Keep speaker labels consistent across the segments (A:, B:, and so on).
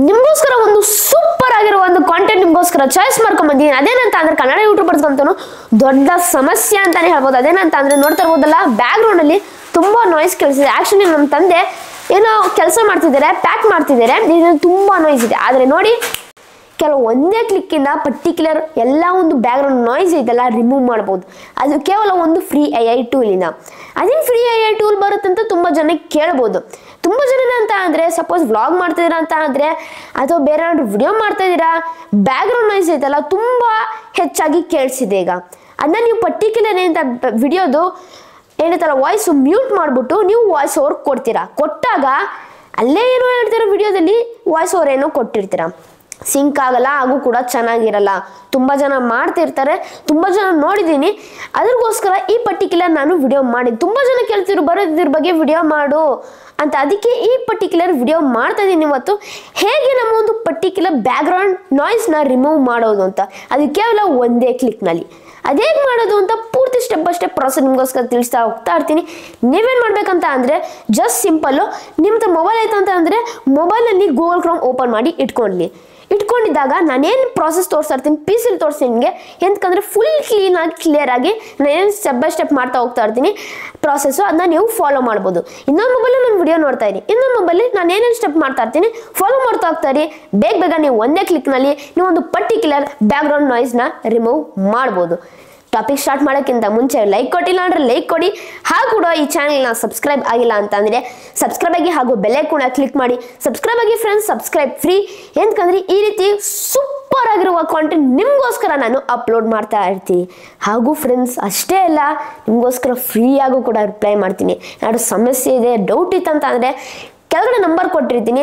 A: ನಿಮಗೋಸ್ಕರ ಒಂದು ಸೂಪರ್ ಆಗಿರೋ ಒಂದು ಕಾಂಟೆಂಟ್ ನಿಮಗೋಸ್ಕರ ಚಾಯ್ಸ್ ಮಾಡ್ಕೊಂಡು ಬಂದಿದ್ದೀನಿ. ಅದೇನಂತ ಅಂದ್ರೆ ಕನ್ನಡ ಯೂಟ್ಯೂಬರ್ಸ್ ಅಂತೂ ದೊಡ್ಡ ಸಮಸ್ಯೆ ಅಂತಾನೆ ಹೇಳ್ಬೋದು. ಅದೇನಂತ ಅಂದ್ರೆ ನೋಡ್ತಾ ಇರ್ಬೋದಲ್ಲ, ಬ್ಯಾಕ್ ಗ್ರೌಂಡ್ ಅಲ್ಲಿ ತುಂಬಾ ನಾಯ್ಸ್ ಕೇಳಿಸಿದೆ. ಆಕ್ಚುಲಿ ನಮ್ಮ ತಂದೆ ಏನೋ ಕೆಲಸ ಮಾಡ್ತಿದ್ದಾರೆ, ಪ್ಯಾಕ್ ಮಾಡ್ತಿದ್ದಾರೆ, ತುಂಬಾ ನಾಯ್ಸ್ ಇದೆ. ಆದ್ರೆ ನೋಡಿ, ಕೆಲವು ಒಂದೇ ಕ್ಲಿಕ್ ಇಂದ ಪರ್ಟಿಕ್ಯುಲರ್ ಎಲ್ಲ ಒಂದು ಬ್ಯಾಕ್ ಗ್ರೌಂಡ್ ನಾಯ್ಸ್ ಇದೆಲ್ಲ ರಿಮೂವ್ ಮಾಡಬಹುದು. ಅದು ಕೇವಲ ಒಂದು ಫ್ರೀ AI ಟೂಲ್ ಇಂದ. ಅದೇನು ಫ್ರೀ AI ಟೂಲ್ ಬರುತ್ತಂತ ತುಂಬಾ ಜನಕ್ಕೆ ಕೇಳ್ಬೋದು. ತುಂಬಾ ಜನ ಅಂತ ಅಂದ್ರೆ ಸಪೋಸ್ ವ್ಲಾಗ್ ಮಾಡ್ತಿದ್ದೀರಾ ಅಂತ ಅಂದ್ರೆ ಅಥವಾ ಬೇರೆ ಏನಾದ್ರು ವಿಡಿಯೋ ಮಾಡ್ತಾ ಇದ್ದೀರಾ, ಬ್ಯಾಕ್ ಗ್ರೌಂಡ್ ನಾಯ್ಸ್ ಐತಲ್ಲ ತುಂಬಾ ಹೆಚ್ಚಾಗಿ ಕೇಳಿಸಿದೆ. ಈಗ ಅದನ್ನ ನೀವು ಪರ್ಟಿಕ್ಯುಲರ್ ಏನಂತ ವಿಡಿಯೋದು ಏನಂತಲ್ಲ ವಾಯ್ಸ್ ಮ್ಯೂಟ್ ಮಾಡ್ಬಿಟ್ಟು ನೀವು ವಾಯ್ಸ್ ಓವರ್ ಕೊಡ್ತೀರಾ. ಕೊಟ್ಟಾಗ ಅಲ್ಲೇ ಏನೋ ಹೇಳ್ತೀರಾ ವಿಡಿಯೋದಲ್ಲಿ ವಾಯ್ಸ್ ಓವರ್ ಏನೋ ಕೊಟ್ಟಿರ್ತೀರಾ, ಸಿಂಕ್ ಆಗಲ್ಲ, ಹಾಗೂ ಕೂಡ ಚೆನ್ನಾಗಿರಲ್ಲ. ತುಂಬಾ ಜನ ಮಾಡ್ತಿರ್ತಾರೆ, ತುಂಬಾ ಜನ ನೋಡಿದ್ದೀನಿ. ಅದಕ್ಕೋಸ್ಕರ ಈ ಪರ್ಟಿಕ್ಯುಲರ್ ನಾನು ವಿಡಿಯೋ ಮಾಡಿ, ತುಂಬಾ ಜನ ಕೇಳ್ತಿದ್ರು ಬರೋದ್ರ ಬಗ್ಗೆ ವಿಡಿಯೋ ಮಾಡು ಅಂತ, ಅದಕ್ಕೆ ಈ ಪರ್ಟಿಕ್ಯುಲರ್ ವಿಡಿಯೋ ಮಾಡ್ತಾ ಇದ್ದೀನಿ ಇವತ್ತು. ಹೇಗೆ ನಮ್ಮ ಒಂದು ಪರ್ಟಿಕ್ಯುಲರ್ ಬ್ಯಾಕ್ ಗ್ರೌಂಡ್ ನಾಯ್ಸ್ನ ರಿಮೂವ್ ಮಾಡೋದು ಅಂತ, ಅದು ಕೇವಲ ಒಂದೇ ಕ್ಲಿಕ್ನಲ್ಲಿ. ಅದೇಗೆ ಮಾಡೋದು ಅಂತ ಪೂರ್ತಿ ಸ್ಟೆಪ್ ಬೈ ಸ್ಟೆಪ್ ಪ್ರಾಸೆಸ್ ನಿಮಗೋಸ್ಕರ ತಿಳಿಸ್ತಾ ಹೋಗ್ತಾ ಇರ್ತೀನಿ. ನೀವೇನು ಮಾಡ್ಬೇಕಂತ ಅಂದರೆ ಜಸ್ಟ್ ಸಿಂಪಲ್ಲು ನಿಮ್ಮದು ಮೊಬೈಲ್ ಆಯ್ತು ಅಂತ ಅಂದರೆ ಮೊಬೈಲಲ್ಲಿ ಗೂಗಲ್ ಕ್ರೋಮ್ ಓಪನ್ ಮಾಡಿ ಇಟ್ಕೊಂಡಿದ್ದಾಗ ನಾನೇನು ಪ್ರಾಸೆಸ್ ತೋರಿಸ್ತಾ ಇರ್ತೀನಿ, PC ತೋರಿಸ್ತೀನಿ ನಿಮಗೆ. ಎಂತಂದರೆ ಫುಲ್ ಕ್ಲಿಯರ್ ಆಗಿ ನಾನೇನು ಸ್ಟೆಪ್ ಬೈ ಸ್ಟೆಪ್ ಮಾಡ್ತಾ ಹೋಗ್ತಾ ಇರ್ತೀನಿ ಪ್ರಾಸೆಸ್ಸು, ಅದನ್ನ ನೀವು ಫಾಲೋ ಮಾಡ್ಬೋದು. ಇನ್ನೊಂದು ಮೊಬೈಲ್ ನಾನು ವಿಡಿಯೋ ನೋಡ್ತಾ ಇದ್ದೀನಿ, ಇನ್ನೊಂದು ಮೊಬೈಲ್ ನಾನು ಏನೇನು ಸ್ಟೆಪ್ ಮಾಡ್ತಾ ಇರ್ತೀನಿ ಫಾಲೋ ಮಾಡ್ತಾ ಹೋಗ್ತಾ ಇರಿ. ಬೇಗ ನೀವು ಒಂದೇ ಕ್ಲಿಕ್ನಲ್ಲಿ ನೀವು ಒಂದು ಪರ್ಟಿಕ್ಯುಲರ್ ಬ್ಯಾಕ್ ಗ್ರೌಂಡ್ ನಾಯ್ಸ್ನ ರಿಮೂವ್ ಮಾಡ್ಬೋದು. ಟಾಪಿಕ್ ಸ್ಟಾರ್ಟ್ ಮಾಡೋಕ್ಕಿಂತ ಮುಂಚೆ ಲೈಕ್ ಕೊಟ್ಟಿಲ್ಲ ಅಂದರೆ ಲೈಕ್ ಕೊಡಿ, ಹಾಗೂ ಕೂಡ ಈ ಚಾನಲ್ನ ಸಬ್ಸ್ಕ್ರೈಬ್ ಆಗಿಲ್ಲ ಅಂತ ಅಂದರೆ ಸಬ್ಸ್ಕ್ರೈಬ್ ಆಗಿ, ಹಾಗೂ ಬೆಲೆ ಕೂಡ ಕ್ಲಿಕ್ ಮಾಡಿ ಸಬ್ಸ್ಕ್ರೈಬ್ ಆಗಿ ಫ್ರೆಂಡ್ಸ್. ಸಬ್ಸ್ಕ್ರೈಬ್ ಫ್ರೀ, ಎಂತಂದ್ರೆ ಈ ರೀತಿ ಸೂಪರ್ ಆಗಿರುವ ಕಾಂಟೆಂಟ್ ನಿಮಗೋಸ್ಕರ ನಾನು ಅಪ್ಲೋಡ್ ಮಾಡ್ತಾ ಇರ್ತೀನಿ. ಹಾಗೂ ಫ್ರೆಂಡ್ಸ್ ಅಷ್ಟೇ ಅಲ್ಲ, ನಿಮಗೋಸ್ಕರ ಫ್ರೀಯಾಗೂ ಕೂಡ ರಿಪ್ಲೈ ಮಾಡ್ತೀನಿ. ಏನಾದ್ರು ಸಮಸ್ಯೆ ಇದೆ, ಡೌಟ್ ಇತ್ತಂತ ಅಂದರೆ ಕೆಳಗಡೆ ನಂಬರ್ ಕೊಟ್ಟಿರ್ತೀನಿ,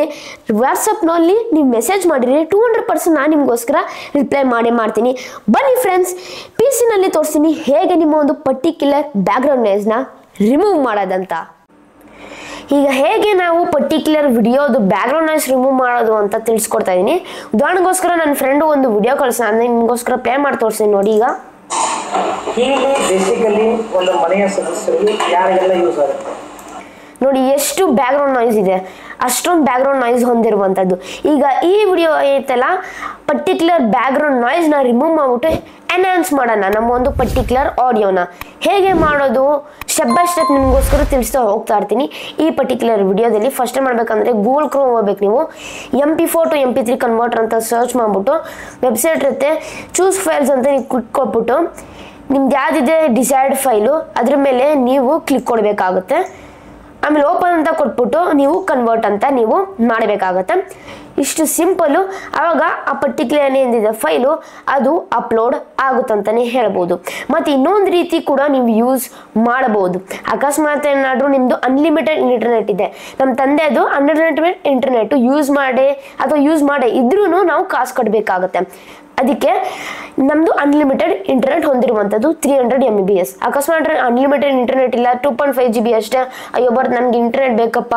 A: ವಾಟ್ಸಪ್ನಲ್ಲಿ ನೀವು ಮೆಸೇಜ್ ಮಾಡಿರಿ, 200% ನಾನು ನಿಮಗೋಸ್ಕರ ರಿಪ್ಲೈ ಮಾಡ್ತೀನಿ. ಬನ್ನಿ ಫ್ರೆಂಡ್ಸ್, PC ತೋರಿಸ್ತೀನಿ ಹೇಗೆ ನಿಮ್ಮ ಒಂದು ಪರ್ಟಿಕ್ಯುಲರ್ ಬ್ಯಾಕ್ಗ್ರೌಂಡ್ ನಾಯ್ಸ್ನ ರಿಮೂವ್ ಮಾಡೋದಂತ. ಈಗ ಹೇಗೆ ನಾವು ಪರ್ಟಿಕ್ಯುಲರ್ ವಿಡಿಯೋದು ಬ್ಯಾಕ್ಗ್ರೌಂಡ್ ನಾಯ್ಸ್ ರಿಮೂವ್ ಮಾಡೋದು ಅಂತ ತಿಳಿಸ್ಕೊಡ್ತಾ ಇದ್ದೀನಿ. ಉದಾಹರಣೆಗೋಸ್ಕರ ನನ್ನ ಫ್ರೆಂಡು ಒಂದು ವಿಡಿಯೋ ಕಳಿಸ ಅಂದರೆ ನಿಮಗೋಸ್ಕರ ಪ್ಲೇ ಮಾಡಿ ತೋರಿಸ್ತೀನಿ ನೋಡಿ. ಈಗ
B: ಹೀಗೆ ಬೇಸಿಕಲಿ ಒಂದು ಮನೆಯ ಸದಸ್ಯರಿಗೆ ಯಾರಿಗೆಲ್ಲ ಯೂಸ್ ಆಗುತ್ತೆ
A: ನೋಡಿ, ಎಷ್ಟು ಬ್ಯಾಕ್ಗ್ರೌಂಡ್ ನಾಯ್ಸ್ ಇದೆ, ಅಷ್ಟೊಂದು ಬ್ಯಾಕ್ಗ್ರೌಂಡ್ ನಾಯ್ಸ್ ಹೊಂದಿರುವಂಥದ್ದು. ಈಗ ಈ ವಿಡಿಯೋ ಐತಲ್ಲ, ಪರ್ಟಿಕ್ಯುಲರ್ ಬ್ಯಾಕ್ಗ್ರೌಂಡ್ ನಾಯ್ಸ್ನ ರಿಮೂವ್ ಮಾಡಿಬಿಟ್ಟು ಎನ್ಹಾನ್ಸ್ ಮಾಡೋಣ ನಮ್ಮ ಒಂದು ಪರ್ಟಿಕ್ಯುಲರ್ ಆಡಿಯೋನ. ಹೇಗೆ ಮಾಡೋದು ಸ್ಟೆಪ್ ಬೈ ಸ್ಟೆಪ್ ನಿಮಗೋಸ್ಕರ ತಿಳಿಸ್ತಾ ಹೋಗ್ತಾ ಇರ್ತೀನಿ ಈ ಪರ್ಟಿಕ್ಯುಲರ್ ವಿಡಿಯೋದಲ್ಲಿ. ಫಸ್ಟ್ ಮಾಡಬೇಕಂದ್ರೆ ಗೂಗಲ್ ಕ್ರೋಮ್ ಹೋಗ್ಬೇಕು ನೀವು. MP4 to MP3 ಕನ್ವರ್ಟರ್ ಅಂತ ಸರ್ಚ್ ಮಾಡಿಬಿಟ್ಟು ವೆಬ್ಸೈಟ್ ಇರುತ್ತೆ, ಚೂಸ್ ಫೈಲ್ಸ್ ಅಂತ ನೀವು ಕ್ಲಿಕ್ ಕೊಟ್ಬಿಟ್ಟು ನಿಮ್ದು ಯಾವುದಿದೆ ಡಿಸೈರ್ಡ್ ಫೈಲು ಅದ್ರ ಮೇಲೆ ನೀವು ಕ್ಲಿಕ್ ಕೊಡಬೇಕಾಗುತ್ತೆ. ಆಮೇಲೆ ಓಪನ್ ಅಂತ ಕೊಟ್ಬಿಟ್ಟು ನೀವು ಕನ್ವರ್ಟ್ ಅಂತ ನೀವು ಮಾಡಬೇಕಾಗತ್ತೆ. ಇಷ್ಟು ಸಿಂಪಲ್ಲು. ಆವಾಗ ಆ ಪರ್ಟಿಕ್ಯುಲರ್ ಏನಿದೆ ಫೈಲು ಅದು ಅಪ್ಲೋಡ್ ಆಗುತ್ತಂತಲೇ ಹೇಳ್ಬೋದು. ಮತ್ತು ಇನ್ನೊಂದು ರೀತಿ ಕೂಡ ನೀವು ಯೂಸ್ ಮಾಡಬಹುದು. ಅಕಸ್ಮಾತ್ ಏನಾದರೂ ನಿಮ್ಮದು ಅನ್ಲಿಮಿಟೆಡ್ ಇಂಟರ್ನೆಟ್ ಇದೆ, ನಮ್ಮ ತಂದೆದು ಅನ್ಲಿಮಿಟೆಡ್ ಇಂಟರ್ನೆಟ್ ಯೂಸ್ ಮಾಡೇ ಇದ್ರೂ ನಾವು ಕಾಸು ಕಟ್ಟಬೇಕಾಗತ್ತೆ. ಅದಕ್ಕೆ ನಮ್ಮದು ಅನ್ಲಿಮಿಟೆಡ್ ಇಂಟರ್ನೆಟ್ ಹೊಂದಿರುವಂಥದ್ದು 300 MBs. ಅಕಸ್ಮಾತ್ ಅನ್ಲಿಮಿಟೆಡ್ ಇಂಟರ್ನೆಟ್ ಇಲ್ಲ, 2.5 GB ಅಷ್ಟೇ, ಅಯ್ಯೋ ಬರ್ದು ನನಗೆ ಇಂಟರ್ನೆಟ್ ಬೇಕಪ್ಪ,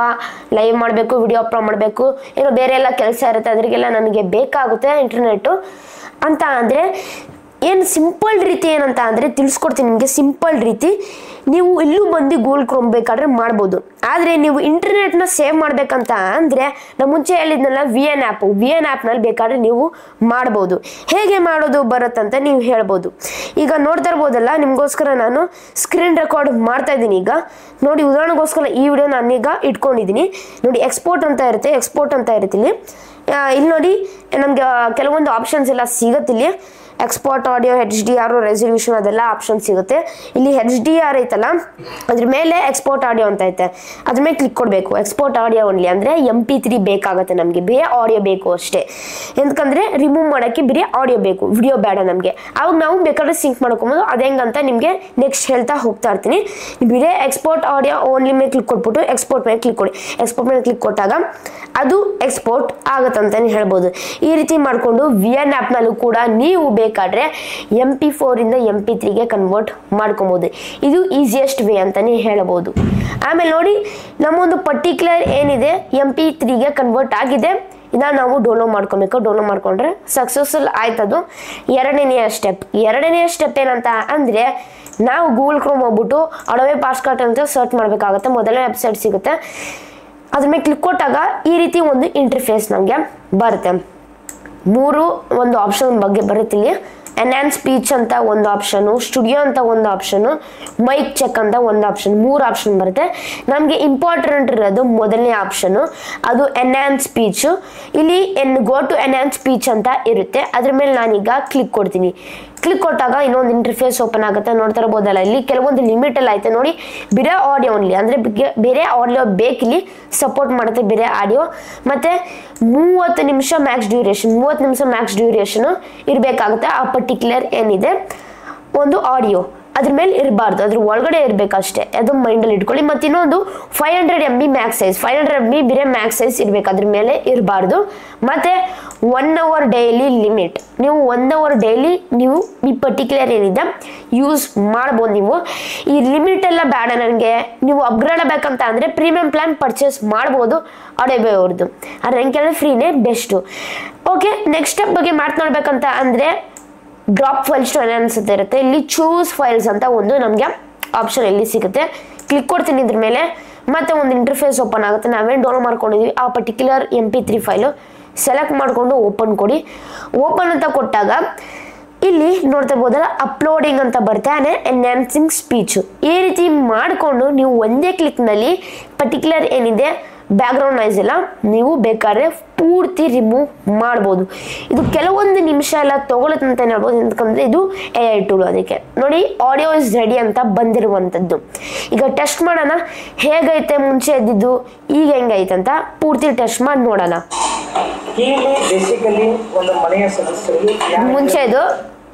A: ಲೈವ್ ಮಾಡಬೇಕು, ವಿಡಿಯೋ ಅಪ್ಲೋಡ್ ಮಾಡಬೇಕು, ಏನೋ ಬೇರೆ ಎಲ್ಲ ಕೆಲಸ ಇರುತ್ತೆ, ಅದರಿಗೆಲ್ಲ ನನಗೆ ಬೇಕಾಗುತ್ತೆ ಇಂಟರ್ನೆಟ್ಟು ಅಂತ ಅಂದರೆ ಏನು ಸಿಂಪಲ್ ರೀತಿ ಏನಂತ ಅಂದರೆ ತಿಳಿಸ್ಕೊಡ್ತೀನಿ ನಿಮಗೆ. ಸಿಂಪಲ್ ರೀತಿ ನೀವು ಇಲ್ಲೂ ಬಂದು ಗೂಗಲ್ ಕ್ರೋಮ್ ಬೇಕಾದರೆ ಮಾಡ್ಬೋದು. ಆದರೆ ನೀವು ಇಂಟರ್ನೆಟ್ನ ಸೇವ್ ಮಾಡಬೇಕಂತ ಅಂದರೆ ನಾನು ಮುಂಚೆ ಹೇಳಿದ್ನಲ್ಲ VN ಆ್ಯಪ್ನಲ್ಲಿ ಬೇಕಾದರೆ ನೀವು ಮಾಡ್ಬೋದು. ಹೇಗೆ ಮಾಡೋದು ಬರುತ್ತಂತ ನೀವು ಹೇಳ್ಬೋದು. ಈಗ ನೋಡ್ತಾ ಇರ್ಬೋದಲ್ಲ, ನಿಮಗೋಸ್ಕರ ನಾನು ಸ್ಕ್ರೀನ್ ರೆಕಾರ್ಡ್ ಮಾಡ್ತಾ ಇದ್ದೀನಿ. ಈಗ ನೋಡಿ, ಉದಾಹರಣೆಗೋಸ್ಕರ ಈ ವಿಡಿಯೋ ನಾನೀಗ ಇಟ್ಕೊಂಡಿದ್ದೀನಿ ನೋಡಿ. ಎಕ್ಸ್ಪೋರ್ಟ್ ಅಂತ ಇರುತ್ತೆ ಇಲ್ಲಿ ನೋಡಿ, ನಮಗೆ ಕೆಲವೊಂದು ಆಪ್ಷನ್ಸ್ ಎಲ್ಲ ಸಿಗುತ್ತಿಲ್ಲಿ. ಎಕ್ಸ್ಪೋರ್ಟ್ ಆಡಿಯೋ, HDR, ರೆಸಲ್ಯೂಷನ್ ಅದೆಲ್ಲ ಆಪ್ಷನ್ ಸಿಗುತ್ತೆ. ಇಲ್ಲಿ HDR ಐತಲ್ಲ, ಅದ್ರ ಮೇಲೆ ಎಕ್ಸ್ಪೋರ್ಟ್ ಆಡಿಯೋ ಅಂತ ಐತೆ, ಅದ್ರ ಮೇಲೆ ಕ್ಲಿಕ್ ಕೊಡಬೇಕು. ಎಕ್ಸ್ಪೋರ್ಟ್ ಆಡಿಯೋ ಓನ್ಲಿ ಅಂದರೆ MP3 ಬೇಕಾಗುತ್ತೆ ನಮಗೆ, ಬೇರೆ ಆಡಿಯೋ ಬೇಕು ಅಷ್ಟೇ. ಎಂತಂದರೆ ರಿಮೂವ್ ಮಾಡೋಕ್ಕೆ ಬರೀ ಆಡಿಯೋ ಬೇಕು, ವಿಡಿಯೋ ಬೇಡ ನಮಗೆ. ಅವಾಗ ನಾವು ಬೇಕಾದ್ರೆ ಸಿಂಕ್ ಮಾಡ್ಕೊಬೋದು. ಅದು ಹೆಂಗಂತ ನಿಮಗೆ ನೆಕ್ಸ್ಟ್ ಹೇಳ್ತಾ ಹೋಗ್ತಾ ಇರ್ತೀನಿ. ಬೇರೆ ಎಕ್ಸ್ಪೋರ್ಟ್ ಆಡಿಯೋ ಓನ್ಲಿ ಮೇಲೆ ಕ್ಲಿಕ್ ಕೊಟ್ಬಿಟ್ಟು ಎಕ್ಸ್ಪೋರ್ಟ್ ಮೇಲೆ ಕ್ಲಿಕ್ ಕೊಡಿ. ಎಕ್ಸ್ಪೋರ್ಟ್ ಮೇಲೆ ಕ್ಲಿಕ್ ಕೊಟ್ಟಾಗ ಅದು ಎಕ್ಸ್ಪೋರ್ಟ್ ಆಗುತ್ತಂತಲೇ ಹೇಳ್ಬೋದು. ಈ ರೀತಿ ಮಾಡಿಕೊಂಡು VN ಆ್ಯಪ್ನಲ್ಲೂ ಕೂಡ ನೀವು ಬೇಕಾದರೆ MP4 ಇಂದ MP3ಗೆ ಕನ್ವರ್ಟ್ ಮಾಡ್ಕೊಬೋದು. ಇದು ಈಸಿಯೆಸ್ಟ್ ವೇ ಅಂತಲೇ ಹೇಳ್ಬೋದು. ಆಮೇಲೆ ನೋಡಿ, ನಮ್ಮೊಂದು ಪರ್ಟಿಕ್ಯುಲರ್ ಏನಿದೆ MP3ಗೆ ಕನ್ವರ್ಟ್ ಆಗಿದೆ, ಇದನ್ನ ನಾವು ಡೌನ್ಲೋಡ್ ಮಾಡ್ಕೊಬೇಕು. ಡೌನ್ಲೋಡ್ ಮಾಡ್ಕೊಂಡ್ರೆ ಸಕ್ಸಸ್ಫುಲ್ ಆಯ್ತದು. ಎರಡನೆಯ ಸ್ಟೆಪ್ ಏನಂತ ಅಂದರೆ ನಾವು ಗೂಗಲ್ ಕ್ರೋಮ್ ಹೋಗ್ಬಿಟ್ಟು ಅಡೋಬೆ ಪಾಸ್ಕಟ್ ಅಂತ ಸರ್ಚ್ ಮಾಡಬೇಕಾಗುತ್ತೆ. ಮೊದಲನೇ ವೆಬ್ಸೈಟ್ ಸಿಗುತ್ತೆ, ಅದ್ರ ಮೇಲೆ ಕ್ಲಿಕ್ ಕೊಟ್ಟಾಗ ಈ ರೀತಿ ಒಂದು ಇಂಟರ್ಫೇಸ್ ನಮಗೆ ಬರುತ್ತೆ. ಒಂದು ಆಪ್ಷನ್ ಬಗ್ಗೆ ಬರುತ್ತೆ ಇಲ್ಲಿ. ಎನ್ಹಾನ್ಸ್ ಸ್ಪೀಚ್ ಅಂತ ಒಂದು ಆಪ್ಷನು, ಸ್ಟುಡಿಯೋ ಅಂತ ಒಂದು ಆಪ್ಷನು, ಮೈಕ್ ಚೆಕ್ ಅಂತ ಒಂದು ಆಪ್ಷನ್, 3 ಆಪ್ಷನ್ ಬರುತ್ತೆ. ನಮಗೆ ಇಂಪಾರ್ಟೆಂಟ್ ಇರೋದು ಮೊದಲನೇ ಆಪ್ಷನು, ಅದು ಎನ್ಹಾನ್ಸ್ ಸ್ಪೀಚು. ಇಲ್ಲಿ ಗೋ ಟು ಎನ್ಹಾನ್ಸ್ ಸ್ಪೀಚ್ ಅಂತ ಇರುತ್ತೆ. ಅದ್ರ ಮೇಲೆ ನಾನೀಗ ಕ್ಲಿಕ್ ಕೊಡ್ತೀನಿ. ಕ್ಲಿಕ್ ಕೊಟ್ಟಾಗ ಇನ್ನೊಂದು ಇಂಟರ್ಫೇಸ್ ಓಪನ್ ಆಗುತ್ತೆ. ನೋಡ್ತಾ ಇರ್ಬೋದಲ್ಲ, ಇಲ್ಲಿ ಕೆಲವೊಂದು ಲಿಮಿಟ್ ಎಲ್ಲ ಐತೆ ನೋಡಿ. ಬೇರೆ ಆಡಿಯೋ ಓನ್ಲಿ, ಅಂದರೆ ಬೇರೆ ಆಡಿಯೋ ಬೇಕಿಲ್ಲಿ ಸಪೋರ್ಟ್ ಮಾಡುತ್ತೆ, ಬೇರೆ ಆಡಿಯೋ. ಮತ್ತು 30 ನಿಮಿಷ ಮ್ಯಾಕ್ಸ್ ಡ್ಯೂರೇಷನ್ ಇರಬೇಕಾಗುತ್ತೆ. ಆ ಪರ್ಟಿಕ್ಯುಲರ್ ಏನಿದೆ ಒಂದು ಆಡಿಯೋ ಅದ್ರ ಮೇಲೆ ಇರಬಾರ್ದು, ಅದ್ರ ಒಳಗಡೆ ಇರಬೇಕಷ್ಟೇ, ಅದು ಮೈಂಡಲ್ಲಿ ಇಟ್ಕೊಳ್ಳಿ. ಮತ್ತು ಇನ್ನೊಂದು 500 MB ಮ್ಯಾಕ್ಸ್ ಸೈಜ್, 500 MB ಬೇರೆ ಮ್ಯಾಕ್ಸ್ ಸೈಜ್ ಇರಬೇಕು, ಅದ್ರ ಮೇಲೆ ಇರಬಾರ್ದು. ಮತ್ತು 1 hour ಡೈಲಿ ಲಿಮಿಟ್, ನೀವು 1 hour ಡೈಲಿ ನೀವು ಈ ಪರ್ಟಿಕ್ಯುಲರ್ ಏನಿದೆ ಯೂಸ್ ಮಾಡ್ಬೋದು. ನೀವು ಈ ಲಿಮಿಟ್ ಎಲ್ಲ ಬೇಡ ನನಗೆ, ನೀವು ಅಪ್ಗ್ರೇಡ್ ಆಗಬೇಕಂತ ಅಂದರೆ ಪ್ರೀಮಿಯಂ ಪ್ಲಾನ್ ಪರ್ಚೇಸ್ ಮಾಡ್ಬೋದು ಅಡೋಬೆ ಅವ್ರದ್ದು. ಆದರೆ ನನಗೆ ಕೇಳಿದ್ರೆ ಫ್ರೀನೇ ಬೆಸ್ಟು. ಓಕೆ, ನೆಕ್ಸ್ಟ್ ಸ್ಟೆಪ್ ಬಗ್ಗೆ ಮಾತನಾಡ್ಬೇಕಂತ ಅಂದರೆ ಡ್ರಾಪ್ ಫೈಲ್ಸ್ ಟು ಎನ್ಹಾನ್ಸ್ ಅಂತ ಇರುತ್ತೆ. ಇಲ್ಲಿ ಚೂಸ್ ಫೈಲ್ಸ್ ಅಂತ ಒಂದು ನಮಗೆ ಆಪ್ಷನ್ ಇಲ್ಲಿ ಸಿಗುತ್ತೆ. ಕ್ಲಿಕ್ ಕೊಡ್ತೀನಿ ಇದ್ರ ಮೇಲೆ, ಮತ್ತೆ ಒಂದು ಇಂಟರ್ಫೇಸ್ ಓಪನ್ ಆಗುತ್ತೆ. ನಾವೇನು ಡೌನ್ಲೋಡ್ ಮಾಡ್ಕೊಂಡಿದ್ವಿ ಆ ಪರ್ಟಿಕ್ಯುಲರ್ MP3 ಫೈಲು ಸೆಲೆಕ್ಟ್ ಮಾಡಿಕೊಂಡು ಓಪನ್ ಕೊಡಿ. ಓಪನ್ ಅಂತ ಕೊಟ್ಟಾಗ ಇಲ್ಲಿ ನೋಡ್ತಾ ಇರ್ಬೋದಲ್ಲ, ಅಪ್ಲೋಡಿಂಗ್ ಅಂತ ಬರ್ತಾನೆ, ಎನ್ಹಾನ್ಸಿಂಗ್ ಸ್ಪೀಚು. ಈ ರೀತಿ ಮಾಡಿಕೊಂಡು ನೀವು ಒಂದೇ ಕ್ಲಿಕ್ನಲ್ಲಿ ಪರ್ಟಿಕ್ಯುಲರ್ ಏನಿದೆ ಬ್ಯಾಕ್ಗ್ರೌಂಡ್ ನಾಯ್ಸ್ ಎಲ್ಲ ನೀವು ಬೇಕಾದ್ರೆ ಪೂರ್ತಿ ರಿಮೂವ್ ಮಾಡ್ಬೋದು. ಇದು ಕೆಲವೊಂದು ನಿಮಿಷ ಎಲ್ಲ ತಗೊಳುತ್ತೆ ಅಂತ ಹೇಳ್ಬೋದು, ಯಾಕಂದರೆ ಇದು AI ಟೂಲ್. ಅದಕ್ಕೆ ನೋಡಿ, ಆಡಿಯೋ ಇಸ್ ರೆಡಿ ಅಂತ ಬಂದಿರುವಂಥದ್ದು. ಈಗ ಟೆಸ್ಟ್ ಮಾಡೋಣ ಹೇಗೈತೆ, ಮುಂಚೆ ಇದ್ದಿದ್ದು ಈಗ ಹೆಂಗೈತೆ ಅಂತ ಪೂರ್ತಿ ಟೆಸ್ಟ್ ಮಾಡಿ ನೋಡೋಣ.
B: ಬೇಸಿಕಲಿ ಒಂದು ಮನೆಯ ಸದಸ್ಯರು
A: ಮುಂಚೆ ಇದು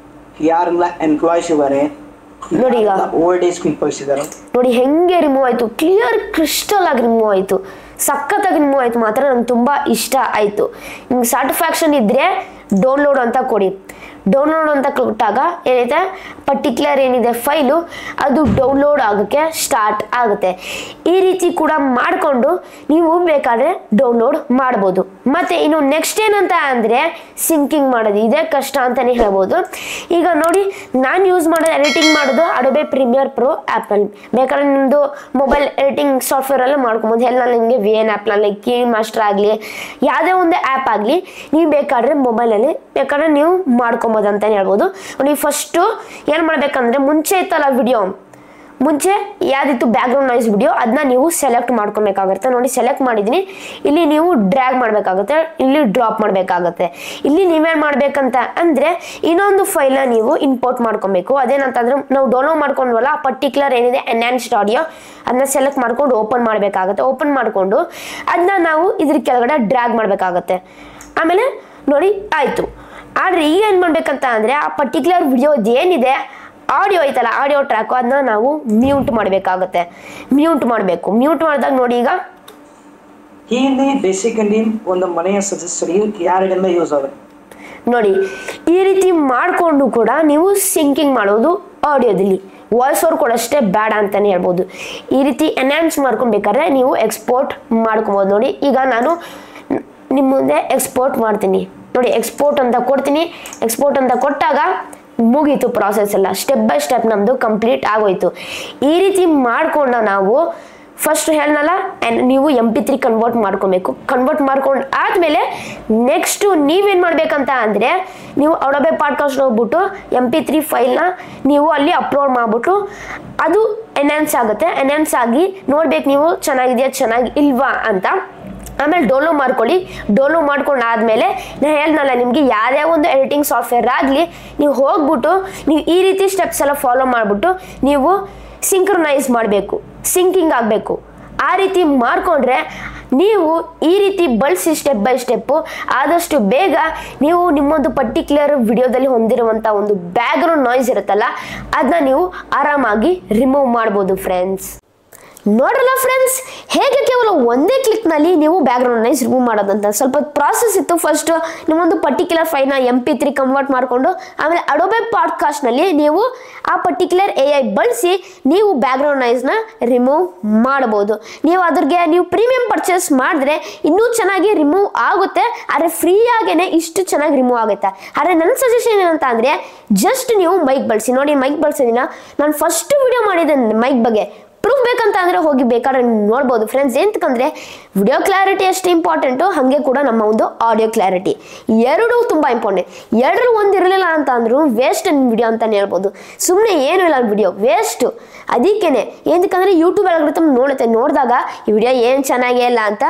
C: ಯಾರೆಲ್ಲ ಎಂಪ್ಲಾಯ್ಸ್ ಇದ್ದಾರೆ
A: ನೋಡಿ, ಈಗ
C: ಓಲ್ಡ್ ಏಜ್ ಪೀಪಲ್ಸ್ ಇದ್ದಾರೆ
A: ನೋಡಿ ಹೆಂಗೆ ರಿಮೂವ್ ಆಯಿತು, ಕ್ಲಿಯರ್ ಕ್ರಿಸ್ಟಲ್ ಆಗಿ ರಿಮೂವ್ ಆಯಿತು, ಸಖತ್ತಾಗಿ ರಿಮೂವ್ ಆಯಿತು. ಮಾತ್ರ ನಂಗೆ ತುಂಬ ಇಷ್ಟ ಆಯಿತು. ನಿಮ್ಗೆ ಸ್ಯಾಟಿಸ್ಫ್ಯಾಕ್ಷನ್ ಇದ್ದರೆ ಡೌನ್ಲೋಡ್ ಅಂತ ಕೊಡಿ. ಡೌನ್ಲೋಡ್ ಅಂತ ಕೊಟ್ಟಾಗ ಏನೈತೆ ಪರ್ಟಿಕ್ಯುಲರ್ ಏನಿದೆ ಫೈಲು ಅದು ಡೌನ್ಲೋಡ್ ಆಗೋಕ್ಕೆ ಸ್ಟಾರ್ಟ್ ಆಗುತ್ತೆ. ಈ ರೀತಿ ಕೂಡ ಮಾಡಿಕೊಂಡು ನೀವು ಬೇಕಾದರೆ ಡೌನ್ಲೋಡ್ ಮಾಡ್ಬೋದು. ಮತ್ತು ಇನ್ನು ನೆಕ್ಸ್ಟ್ ಏನಂತ ಅಂದರೆ ಸಿಂಕಿಂಗ್ ಮಾಡೋದು, ಇದೇ ಕಷ್ಟ ಅಂತಲೇ ಹೇಳ್ಬೋದು. ಈಗ ನೋಡಿ, ನಾನು ಯೂಸ್ ಮಾಡೋದು ಎಡಿಟಿಂಗ್ ಮಾಡೋದು ಅಡೋಬೆ ಪ್ರೀಮಿಯರ್ ಪ್ರೋ ಆ್ಯಪಲ್ಲಿ. ಬೇಕಾದ್ರೆ ನಿಮ್ಮದು ಮೊಬೈಲ್ ಎಡಿಟಿಂಗ್ ಸಾಫ್ಟ್ವೇರಲ್ಲಿ ಮಾಡ್ಕೊಬೋದು. ಎಲ್ಲ ನಿಮಗೆ VN ಆ್ಯಪ್ನಲ್ಲಿ ಕೀನ್ ಮಾಸ್ಟರ್ ಆಗಲಿ ಯಾವುದೇ ಒಂದು ಆ್ಯಪ್ ಆಗಲಿ ನೀವು ಬೇಕಾದರೆ ಮೊಬೈಲಲ್ಲಿ ಬೇಕಾದ್ರೆ ನೀವು ಮಾಡ್ಕೊಬೋದು ಅಂತಲೇ ಹೇಳ್ಬೋದು. ನೋಡಿ, ಫಸ್ಟು ಏನು ಮಾಡಬೇಕಂದ್ರೆ, ಮುಂಚೆ ಇತ್ತಲ್ಲ ವಿಡಿಯೋ, ಮುಂಚೆ ಯಾವುದಿತ್ತು ಬ್ಯಾಕ್ಗ್ರೌಂಡ್ ನಾಯ್ಸ್ ವಿಡಿಯೋ, ಅದನ್ನ ನೀವು ಸೆಲೆಕ್ಟ್ ಮಾಡ್ಕೊಬೇಕಾಗುತ್ತೆ. ನೋಡಿ, ಸೆಲೆಕ್ಟ್ ಮಾಡಿದ್ದೀನಿ. ಇಲ್ಲಿ ನೀವು ಡ್ರ್ಯಾಗ್ ಮಾಡಬೇಕಾಗುತ್ತೆ, ಇಲ್ಲಿ ಡ್ರಾಪ್ ಮಾಡಬೇಕಾಗುತ್ತೆ. ಇಲ್ಲಿ ನೀವೇನು ಮಾಡಬೇಕಂತ ಅಂದರೆ ಇನ್ನೊಂದು ಫೈಲ್ನ ನೀವು ಇಂಪೋರ್ಟ್ ಮಾಡ್ಕೊಬೇಕು. ಅದೇನಂತಂದ್ರೆ ನಾವು ಡೌನ್ಲೋಡ್ ಮಾಡ್ಕೊಂಡ್ವಲ್ಲ ಆ ಪರ್ಟಿಕ್ಯುಲರ್ ಏನಿದೆ ಎನ್ಹಾನ್ಸ್ಡ್ ಆಡಿಯೋ, ಅದನ್ನ ಸೆಲೆಕ್ಟ್ ಮಾಡ್ಕೊಂಡು ಓಪನ್ ಮಾಡಬೇಕಾಗುತ್ತೆ. ಓಪನ್ ಮಾಡಿಕೊಂಡು ಅದನ್ನ ನಾವು ಇದ್ರ ಕೆಳಗಡೆ ಡ್ರ್ಯಾಗ್ ಮಾಡಬೇಕಾಗತ್ತೆ. ಆಮೇಲೆ ನೋಡಿ ಆಯಿತು. ಆದರೆ ಈಗ ಏನು ಮಾಡಬೇಕಂತ ಅಂದರೆ ಆ ಪರ್ಟಿಕ್ಯುಲರ್ ವಿಡಿಯೋದು ಏನಿದೆ ಆಡಿಯೋ ಐತಲ್ಲ, ಆಡಿಯೋ ಟ್ರ್ಯಾಕು, ಅದನ್ನ ನಾವು ಮ್ಯೂಟ್ ಮಾಡಬೇಕಾಗುತ್ತೆ. ಮ್ಯೂಟ್ ಮಾಡಿದಾಗ ನೋಡಿ, ಈಗ
B: ಇಲ್ಲಿ ಬೇಸಿಕಲಿ ಒಂದು ಮನೆಯ ಸದಸ್ಯರಿಗೆ ಯಾರಿಗೆಲ್ಲ ಯೂಸ್ ಆಗುತ್ತೆ
A: ನೋಡಿ. ಈ ರೀತಿ ಮಾಡಿಕೊಂಡು ಕೂಡ ನೀವು ಸಿಂಕಿಂಗ್ ಮಾಡೋದು ಆಡಿಯೋದಲ್ಲಿ. ವಾಯ್ಸ್ ಓವರ್ ಕೂಡ ಅಷ್ಟೇ ಬೇಡ ಅಂತಲೇ ಹೇಳ್ಬೋದು. ಈ ರೀತಿ ಎನ್ಹಾನ್ಸ್ ಮಾಡ್ಕೊಬೇಕಾದ್ರೆ ನೀವು ಎಕ್ಸ್ಪೋರ್ಟ್ ಮಾಡ್ಕೊಬೋದು. ನೋಡಿ, ಈಗ ನಾನು ನಿಮ್ಮ ಮುಂದೆ ಎಕ್ಸ್ಪೋರ್ಟ್ ಮಾಡ್ತೀನಿ. ನೋಡಿ, ಎಕ್ಸ್ಪೋರ್ಟ್ ಅಂತ ಕೊಡ್ತೀನಿ. ಎಕ್ಸ್ಪೋರ್ಟ್ ಅಂತ ಕೊಟ್ಟಾಗ ಮುಗೀತು ಪ್ರಾಸೆಸ್ ಎಲ್ಲ, ಸ್ಟೆಪ್ ಬೈ ಸ್ಟೆಪ್ ನಮ್ಮದು ಕಂಪ್ಲೀಟ್ ಆಗೋಯ್ತು. ಈ ರೀತಿ ಮಾಡಿಕೊಂಡು ನಾವು ಫಸ್ಟ್ ಹೇಳನಲ್ಲ, ನೀವು MP3 ಕನ್ವರ್ಟ್ ಮಾಡ್ಕೊಬೇಕು. ಕನ್ವರ್ಟ್ ಮಾಡ್ಕೊಂಡು ಆದಮೇಲೆ ನೆಕ್ಸ್ಟು ನೀವೇನು ಮಾಡಬೇಕಂತ ಅಂದರೆ, ನೀವು ಅಡೋಬೆ ಪಾಡ್ಕಾಸ್ಟ್ ಹೋಗ್ಬಿಟ್ಟು MP3 ಫೈಲ್ನ ನೀವು ಅಲ್ಲಿ ಅಪ್ಲೋಡ್ ಮಾಡಿಬಿಟ್ಟು ಅದು ಎನ್ಹಾನ್ಸ್ ಆಗುತ್ತೆ. ಎನ್ಹಾನ್ಸ್ ಆಗಿ ನೋಡ್ಬೇಕು ನೀವು ಚೆನ್ನಾಗಿದೆಯಾ ಚೆನ್ನಾಗಿ ಇಲ್ವಾ ಅಂತ. ಆಮೇಲೆ ಡೌನ್ಲೋಡ್ ಮಾಡ್ಕೊಳ್ಳಿ. ಡೌನ್ಲೋಡ್ ಮಾಡ್ಕೊಂಡು ಆದಮೇಲೆ ನಾನು ಹೇಳ್ನಲ್ಲ ನಿಮಗೆ, ಯಾವುದೇ ಒಂದು ಎಡಿಟಿಂಗ್ ಸಾಫ್ಟ್ವೇರ್ ಆಗಲಿ ನೀವು ಹೋಗ್ಬಿಟ್ಟು ನೀವು ಈ ರೀತಿ ಸ್ಟೆಪ್ಸ್ ಎಲ್ಲ ಫಾಲೋ ಮಾಡಿಬಿಟ್ಟು ನೀವು ಸಿಂಕ್ರೊನೈಸ್ ಮಾಡಬೇಕು, ಸಿಂಕಿಂಗ್ ಆಗಬೇಕು. ಆ ರೀತಿ ಮಾಡಿಕೊಂಡ್ರೆ ನೀವು ಈ ರೀತಿ ಬಳಸಿ ಸ್ಟೆಪ್ ಬೈ ಸ್ಟೆಪ್ಪು ಆದಷ್ಟು ಬೇಗ ನೀವು ನಿಮ್ಮೊಂದು ಪರ್ಟಿಕ್ಯುಲರ್ ವಿಡಿಯೋದಲ್ಲಿ ಹೊಂದಿರುವಂಥ ಒಂದು ಬ್ಯಾಕ್ಗ್ರೌಂಡ್ ನಾಯ್ಸ್ ಇರುತ್ತಲ್ಲ, ಅದನ್ನ ನೀವು ಆರಾಮಾಗಿ ರಿಮೂವ್ ಮಾಡ್ಬೋದು ಫ್ರೆಂಡ್ಸ್. ನೋಡ್ರಲ್ಲ ಫ್ರೆಂಡ್ಸ್, ಹೇಗೆ ಕೇವಲ ಒಂದೇ ಕ್ಲಿಕ್ನಲ್ಲಿ ನೀವು ಬ್ಯಾಕ್ಗ್ರೌಂಡ್ ನಾಯ್ಸ್ ರಿಮೂವ್ ಮಾಡೋದಂತ. ಸ್ವಲ್ಪ ಪ್ರಾಸೆಸ್ ಇತ್ತು. ಫಸ್ಟ್ ನಿಮ್ಮೊಂದು ಪರ್ಟಿಕ್ಯುಲರ್ ಫೈಲ್ನ MP3 ಕನ್ವರ್ಟ್ ಮಾಡಿಕೊಂಡು ಆಮೇಲೆ ಅಡೋಬೆ ಪಾಡ್ಕಾಸ್ಟ್ನಲ್ಲಿ ನೀವು ಆ ಪರ್ಟಿಕ್ಯುಲರ್ AI ಬಳಸಿ ನೀವು ಬ್ಯಾಕ್ಗ್ರೌಂಡ್ ನಾಯ್ಸ್ನ ರಿಮೂವ್ ಮಾಡ್ಬೋದು. ನೀವು ಅದ್ರಿಗೆ ನೀವು ಪ್ರೀಮಿಯಂ ಪರ್ಚೇಸ್ ಮಾಡಿದ್ರೆ ಇನ್ನೂ ಚೆನ್ನಾಗಿ ರಿಮೂವ್ ಆಗುತ್ತೆ. ಆದರೆ ಫ್ರೀಯಾಗೇ ಇಷ್ಟು ಚೆನ್ನಾಗಿ ರಿಮೂವ್ ಆಗುತ್ತೆ. ಆದರೆ ನನ್ನ ಸಜೆಷನ್ ಏನಂತ ಅಂದರೆ, ಜಸ್ಟ್ ನೀವು ಮೈಕ್ ಬಳಸಿ. ನೋಡಿ, ಮೈಕ್ ಬಳಸೋದಿಲ್ಲ. ನಾನು ಫಸ್ಟ್ ವಿಡಿಯೋ ಮಾಡಿದ್ದೆ ಮೈಕ್ ಬಗ್ಗೆ, ಪ್ರೂಫ್ ಬೇಕಂತ ಅಂದರೆ ಹೋಗಿ ಬೇಕಾದ್ರೆ ನೋಡ್ಬೋದು ಫ್ರೆಂಡ್ಸ್. ಎಂತಕ್ಕಂದರೆ ವಿಡಿಯೋ ಕ್ಲಾರಿಟಿ ಎಷ್ಟು ಇಂಪಾರ್ಟೆಂಟು, ಹಾಗೆ ಕೂಡ ನಮ್ಮ ಒಂದು ಆಡಿಯೋ ಕ್ಲಾರಿಟಿ ಎರಡೂ ತುಂಬ ಇಂಪಾರ್ಟೆಂಟ್. ಎರಡರೂ ಒಂದು ಇರಲಿಲ್ಲ ಅಂತ ಅಂದರೂ ವೇಸ್ಟ್ ವಿಡಿಯೋ ಅಂತಲೇ ಹೇಳ್ಬೋದು. ಸುಮ್ಮನೆ ಏನೂ ಇಲ್ಲ ವಿಡಿಯೋ ವೇಸ್ಟು. ಅದಕ್ಕೇನೆ ಏನಕ್ಕಂದರೆ ಯೂಟ್ಯೂಬ್ ಅಲ್ಗೊರಿಥಮ್ ನೋಡಿದಾಗ ಈ ವಿಡಿಯೋ ಏನು ಚೆನ್ನಾಗೇ ಇಲ್ಲ ಅಂತ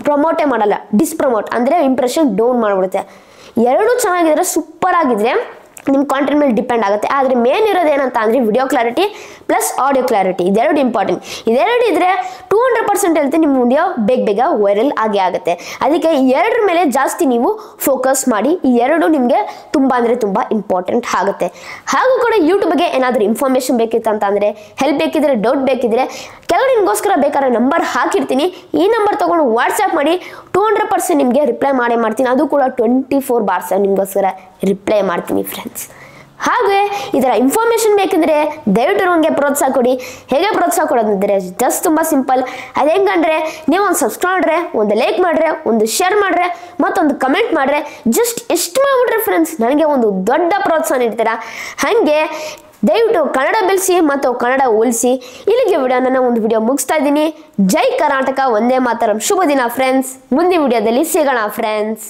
A: ಪ್ರಮೋಟೇ ಮಾಡಲ್ಲ, ಡಿಸ್ಪ್ರಮೋಟ್ ಅಂದರೆ ಇಂಪ್ರೆಷನ್ ಡೌನ್ ಮಾಡಿಬಿಡುತ್ತೆ. ಎರಡೂ ಚೆನ್ನಾಗಿದ್ರೆ ಸೂಪರ್ ಆಗಿದ್ರೆ ನಿಮ್ಮ ಕಾಂಟೆಂಟ್ ಮೇಲೆ ಡಿಪೆಂಡ್ ಆಗುತ್ತೆ. ಆದರೆ ಮೇನ್ ಇರೋದು ಏನಂತ ಅಂದರೆ video clarity plus audio clarity ಇದೆರಡು ಇಂಪಾರ್ಟೆಂಟ್. ಇದೆರಡು ಇದ್ದರೆ 200% ಹೇಳ್ತೀನಿ ನಿಮ್ಮ ವಿಡಿಯೋ ಬೇಗ ವೈರಲ್ ಆಗೇ ಆಗುತ್ತೆ. ಅದಕ್ಕೆ ಎರಡರ ಮೇಲೆ ಜಾಸ್ತಿ ನೀವು ಫೋಕಸ್ ಮಾಡಿ. ಈ ಎರಡು ನಿಮಗೆ ತುಂಬ ಅಂದರೆ ತುಂಬ ಇಂಪಾರ್ಟೆಂಟ್ ಆಗುತ್ತೆ. ಹಾಗೂ ಕೂಡ ಯೂಟ್ಯೂಬ್ಗೆ ಏನಾದರೂ ಇನ್ಫಾರ್ಮೇಷನ್ ಬೇಕಿತ್ತು ಅಂತ ಅಂದರೆ, ಹೆಲ್ಪ್ ಬೇಕಿದ್ರೆ, ಡೌಟ್ ಬೇಕಿದ್ರೆ ಕೆಳಗಡೆ ನಿಮಗೋಸ್ಕರ ಬೇಕಾದ್ರೆ ನಂಬರ್ ಹಾಕಿರ್ತೀನಿ. ಈ ನಂಬರ್ ತೊಗೊಂಡು ವಾಟ್ಸ್ಆ್ಯಪ್ ಮಾಡಿ 200% ನಿಮಗೆ ರಿಪ್ಲೈ ಮಾಡ್ತೀನಿ. ಅದು ಕೂಡ 24 hours ನಿಮಗೋಸ್ಕರ ರಿಪ್ಲೈ ಮಾಡ್ತೀನಿ ಫ್ರೆಂಡ್ಸ್. ಹಾಗೆ ಇದರ ಇನ್ಫಾರ್ಮೇಷನ್ ಬೇಕಿದ್ರೆ ದಯವಿಟ್ಟು ನನಗೆ ಪ್ರೋತ್ಸಾಹ ಕೊಡಿ. ಹೇಗೆ ಪ್ರೋತ್ಸಾಹ ಕೊಡೋದಂದರೆ ಜಸ್ಟ್ ತುಂಬ ಸಿಂಪಲ್. ಅದು ಹೆಂಗಂದರೆ ನೀವು ಒಂದು ಸಬ್ಸ್ಕ್ರೈಬ್ ಮಾಡಿದ್ರೆ, ಒಂದು ಲೈಕ್ ಮಾಡಿದ್ರೆ, ಒಂದು ಶೇರ್ ಮಾಡಿದ್ರೆ, ಮತ್ತೊಂದು ಕಮೆಂಟ್ ಮಾಡಿದ್ರೆ, ಜಸ್ಟ್ ಎಷ್ಟು ಮಾಡಿಬಿಟ್ರೆ ಫ್ರೆಂಡ್ಸ್ ನನಗೆ ಒಂದು ದೊಡ್ಡ ಪ್ರೋತ್ಸಾಹ ನೀಡ್ತೀರಾ. ಹಾಗೆ ದಯವಿಟ್ಟು ಕನ್ನಡ ಬೆಳೆಸಿ ಮತ್ತು ಕನ್ನಡ ಉಳಿಸಿ. ಇಲ್ಲಿಗೆ ವಿಡಿಯೋನ ಒಂದು ವಿಡಿಯೋ ಮುಗಿಸ್ತಾ ಇದ್ದೀನಿ. ಜೈ ಕರ್ನಾಟಕ, ವಂದೇ ಮಾತರಂ. ಶುಭ ದಿನ ಫ್ರೆಂಡ್ಸ್. ಮುಂದಿನ ವಿಡಿಯೋದಲ್ಲಿ ಸಿಗೋಣ ಫ್ರೆಂಡ್ಸ್.